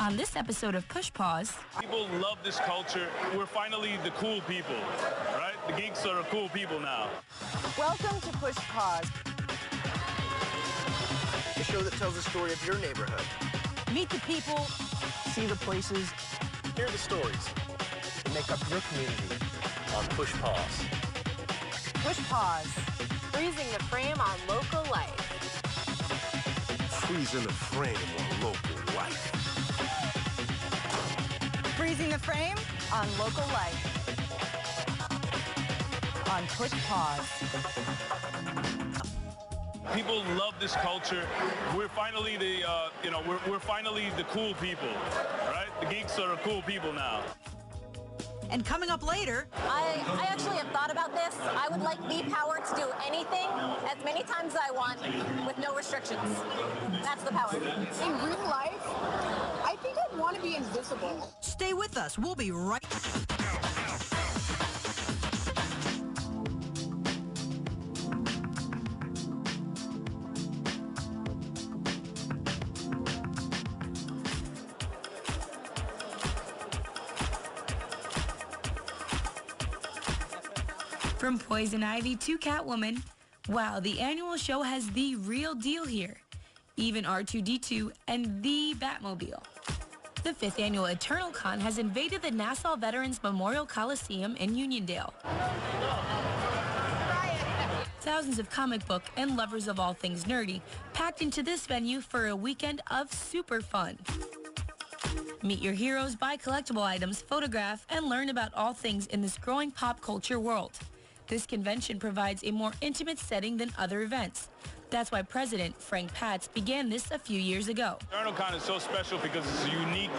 On this episode of Push Pause, people love this culture. We're finally the cool people, right? The geeks are cool people now. Welcome to Push Pause, the show that tells the story of your neighborhood. Meet the people, see the places, hear the stories, and make up your community on Push Pause. Push Pause, freezing the frame on local life. Freezing the frame on local life. Freezing the frame on local life. On Push Pause. People love this culture. We're finally the, we're finally the cool people, right? The geeks are cool people now. And coming up later... I actually have thought about this. I would like the power to do anything as many times as I want with no restrictions. That's the power. In real life, I think I'd want to be invisible. Stay with us. We'll be right back. from Poison Ivy to Catwoman, wow, the annual show has the real deal here. Even R2-D2 and the Batmobile. The 5th annual Eternal Con has invaded the Nassau Veterans Memorial Coliseum in Uniondale. Thousands of comic book and lovers of all things nerdy packed into this venue for a weekend of super fun. Meet your heroes, buy collectible items, photograph, and learn about all things in this growing pop culture world. This convention provides a more intimate setting than other events. That's why President Frank Patz began this a few years ago. EternalCon is so special because it's a unique,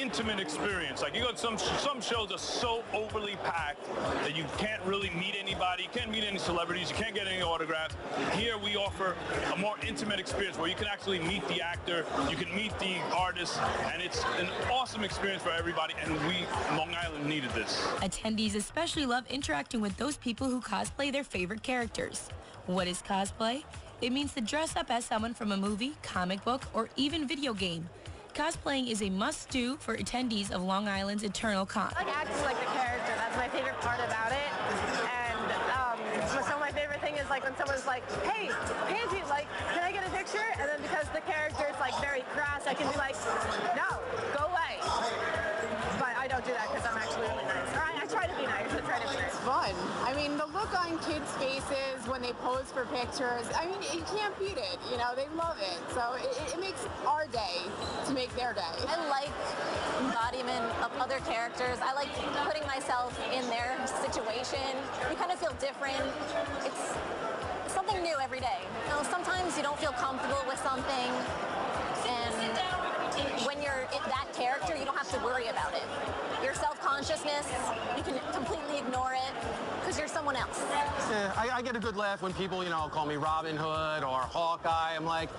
intimate experience. Like, you go to some shows are so overly packed that you can't really meet anybody, you can't meet any celebrities, you can't get any autographs. Here we offer a more intimate experience where you can actually meet the actor, you can meet the artist, and it's an awesome experience for everybody, and we, Long Island, needed this. Attendees especially love interacting with those people who cosplay their favorite characters. What is cosplay? It means to dress up as someone from a movie, comic book, or even video game. Cosplaying is a must-do for attendees of Long Island's Eternal Con. I like acting like the character. That's my favorite part about it. And so my favorite thing is like when someone's like, "Hey, Pansy, like, can I get a picture?" And then because the character is like very crass, I can be like, "No, go away." But I don't do that because I'm actually really nice. Or I try to be nice. I try to be nice. Fun. I mean, the look on kids' faces when they pose for pictures, I mean, you can't beat it. You know, they love it. So it makes our day to make their day. I like embodiment of other characters. I like putting myself in their situation. You kind of feel different. It's something new every day. You know, sometimes you don't feel comfortable with something, and when you're that character, you don't have to worry about it. Your self-consciousness, you can completely ignore it because you're someone else. Yeah, I get a good laugh when people, call me Robin Hood or Hawkeye. I'm like,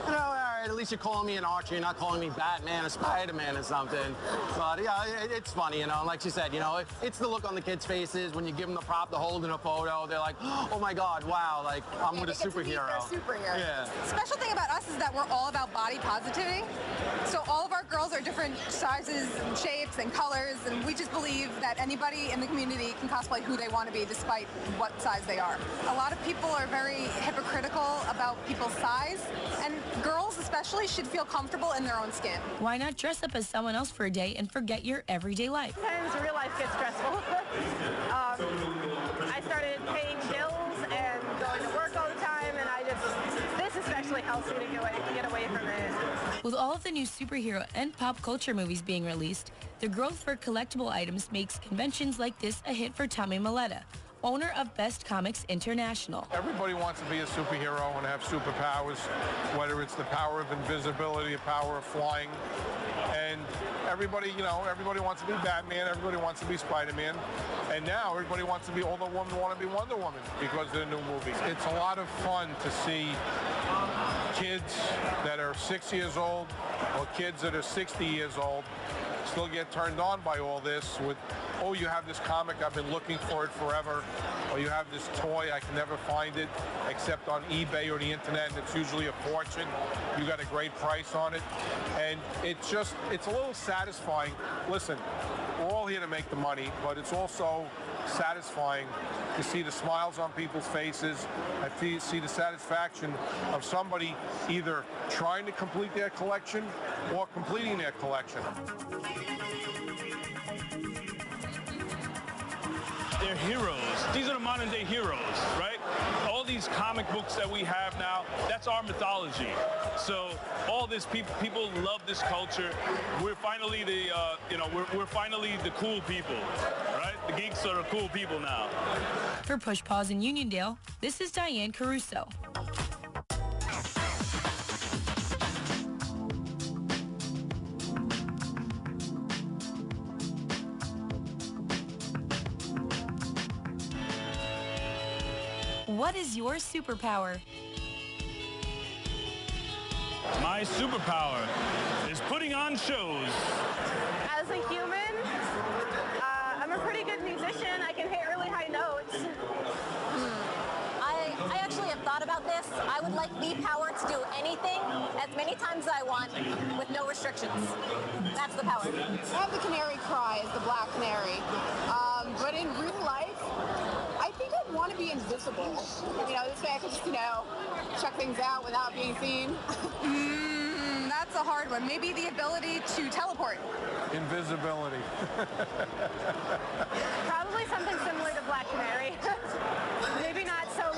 all right, at least you're calling me an Archer. You're not calling me Batman or Spider-Man or something. But yeah, it's funny, like she said, it's the look on the kids' faces when you give them the prop to hold in a photo. They're like, oh my God, wow, like I'm with a superhero. Superhero. Yeah. Special thing about us is that we're all about body positivity. So all of our girls are different sizes and shapes and colors, and we just believe that anybody in the community can cosplay who they want to be despite what size they are. A lot of people are very hypocritical about people's size, and girls especially should feel comfortable in their own skin. Why not dress up as someone else for a day and forget your everyday life? Sometimes real life gets stressful. I started paying bills and going to work all the time, and this especially helps me to get away from it. With all of the new superhero and pop culture movies being released, the growth for collectible items makes conventions like this a hit for Tommy Maletta, owner of Best Comics International. Everybody wants to be a superhero and have superpowers, whether it's the power of invisibility, the power of flying. And everybody, everybody wants to be Batman, everybody wants to be Spider-Man. And now everybody wants to be, all the women want to be Wonder Woman because of the new movies. It's a lot of fun to see kids that are 6 years old or kids that are 60 years old still get turned on by all this with, oh, you have this comic, I've been looking for it forever. or you have this toy, I can never find it except on eBay or the internet, and it's usually a fortune. You got a great price on it, and it's a little satisfying. Listen, we're all here to make the money, but it's also satisfying to see the smiles on people's faces. I see the satisfaction of somebody either trying to complete their collection or completing their collection. They're heroes. These are the modern day heroes, right? All these comic books that we have now, that's our mythology. So all this people love this culture. We're finally the, we're finally the cool people, right? The geeks are the cool people now. For Push Pause in Uniondale, this is Diane Caruso. What is your superpower? My superpower is putting on shows. As a human, I'm a pretty good musician. I can hit really high notes. I actually have thought about this. I would like the power to do anything as many times as I want with no restrictions. That's the power. I have the canary cry as the black canary. But in real life, I think I'd want to be invisible. This way I could just, check things out without being seen. That's a hard one. Maybe the ability to teleport. Invisibility. Probably something similar to Black Canary. Maybe not so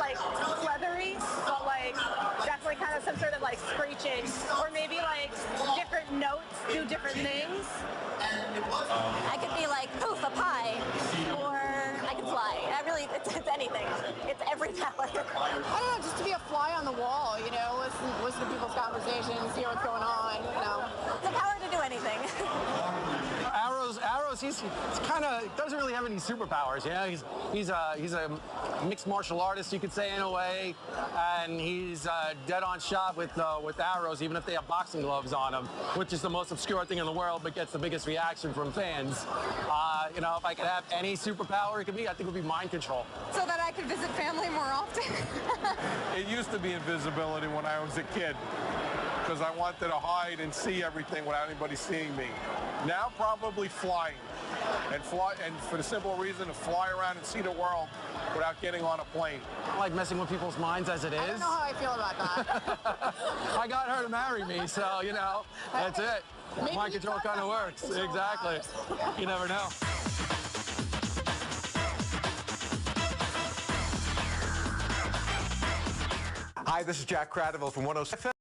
leathery, but definitely kind of some sort of screeching, or maybe different notes do different things. I could be poof, a pie, or I could fly. It's anything. It's every power. I don't know, just to be a fly on the wall, listen to people's conversations, hear what's going on, The power to do anything. Arrows, he's kind of doesn't really have any superpowers. He's a mixed martial artist, you could say, in a way, and he's dead on shot with arrows, even if they have boxing gloves on him, which is the most obscure thing in the world, but gets the biggest reaction from fans. If I could have any superpower, I think it would be mind control. So that I could visit family more often. It used to be invisibility when I was a kid, because I wanted to hide and see everything without anybody seeing me. Now probably flying, and for the simple reason to fly around and see the world without getting on a plane. I like messing with people's minds as it is. I don't know how I feel about that. I got her to marry me, so, that's it. Maybe Mind control kind of works. Exactly. You never know. Hi, this is Jack Cradaville from 107.